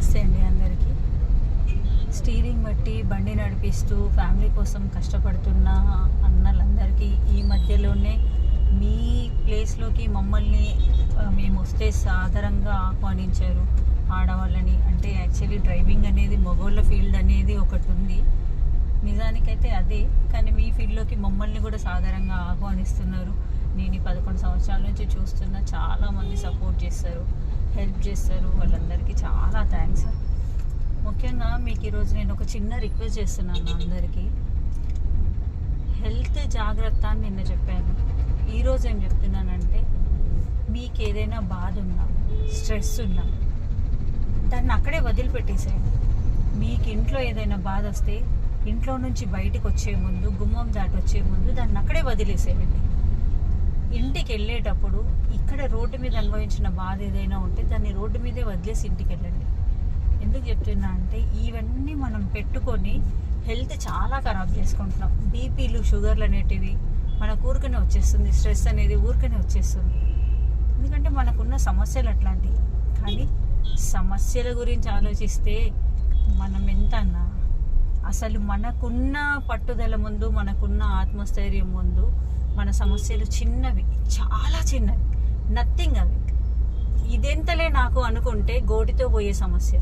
నమస్తే అండి అందరికీ. స్టీరింగ్ బట్టి బండి నడిపిస్తూ ఫ్యామిలీ కోసం కష్టపడుతున్న అన్నలందరికీ ఈ మధ్యలోనే మీ ప్లేస్లోకి మమ్మల్ని మేము వస్తే సాదరంగా ఆహ్వానించారు ఆడవాళ్ళని. అంటే యాక్చువల్లీ డ్రైవింగ్ అనేది మగోళ్ళ ఫీల్డ్ అనేది ఒకటి ఉంది, నిజానికైతే అదే. కానీ మీ ఫీల్డ్లోకి మమ్మల్ని కూడా సాధారణంగా ఆహ్వానిస్తున్నారు. నేను ఈ 11 సంవత్సరాల నుంచి చూస్తున్నా, చాలామంది సపోర్ట్ చేస్తారు, హెల్ప్ చేస్తారు. వాళ్ళందరికీ చాలా థ్యాంక్స్. ముఖ్యంగా మీకు ఈరోజు నేను ఒక చిన్న రిక్వెస్ట్ చేస్తున్నాను అందరికీ. హెల్త్ జాగ్రత్త అని నిన్న చెప్పాను. ఈరోజు ఏం చెప్తున్నానంటే, మీకు ఏదైనా బాధ ఉన్నా, స్ట్రెస్ ఉన్నా దాన్ని అక్కడే వదిలిపెట్టేసేయండి. మీకు ఇంట్లో ఏదైనా బాధ వస్తే ఇంట్లో నుంచి బయటకు వచ్చే ముందు, గుమ్మం దాటి వచ్చే ముందు దాన్ని అక్కడే వదిలేసేయండి. ఇంటికి వెళ్ళేటప్పుడు ఇక్కడ రోడ్డు మీద అనుభవించిన బాధ ఏదైనా ఉంటే దాన్ని రోడ్డు మీదే వదిలేసి ఇంటికి వెళ్ళండి. ఎందుకు చెప్తున్నా అంటే, ఇవన్నీ మనం పెట్టుకొని హెల్త్ చాలా ఖరాబ్ చేసుకుంటున్నాం. బీపీలు, షుగర్లు అనేటివి మనకు ఊరికనే వచ్చేస్తుంది. స్ట్రెస్ అనేది ఊరికనే వచ్చేస్తుంది. ఎందుకంటే మనకున్న సమస్యలు అట్లాంటివి. కానీ సమస్యల గురించి ఆలోచిస్తే మనం ఎంత అన్నా, అసలు మనకున్న పట్టుదల ముందు, మనకున్న ఆత్మస్థైర్యం ముందు మన సమస్యలు చిన్నవి, చాలా చిన్నవి, నథింగ్ అవి. ఇదెంతలే నాకు అనుకుంటే గోటితో పోయే సమస్య,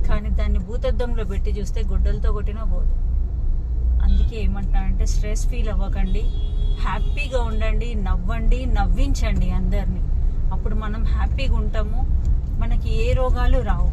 కానీ దాన్ని భూతద్దంలో పెట్టి చూస్తే గుడ్డలతో కొట్టినా పోదు. అందుకే ఏమంటానంటే, స్ట్రెస్ ఫీల్ అవ్వకండి, హ్యాపీగా ఉండండి, నవ్వండి, నవ్వించండి అందరినీ. అప్పుడు మనం హ్యాపీగా ఉంటాము, మనకి ఏ రోగాలు రావు.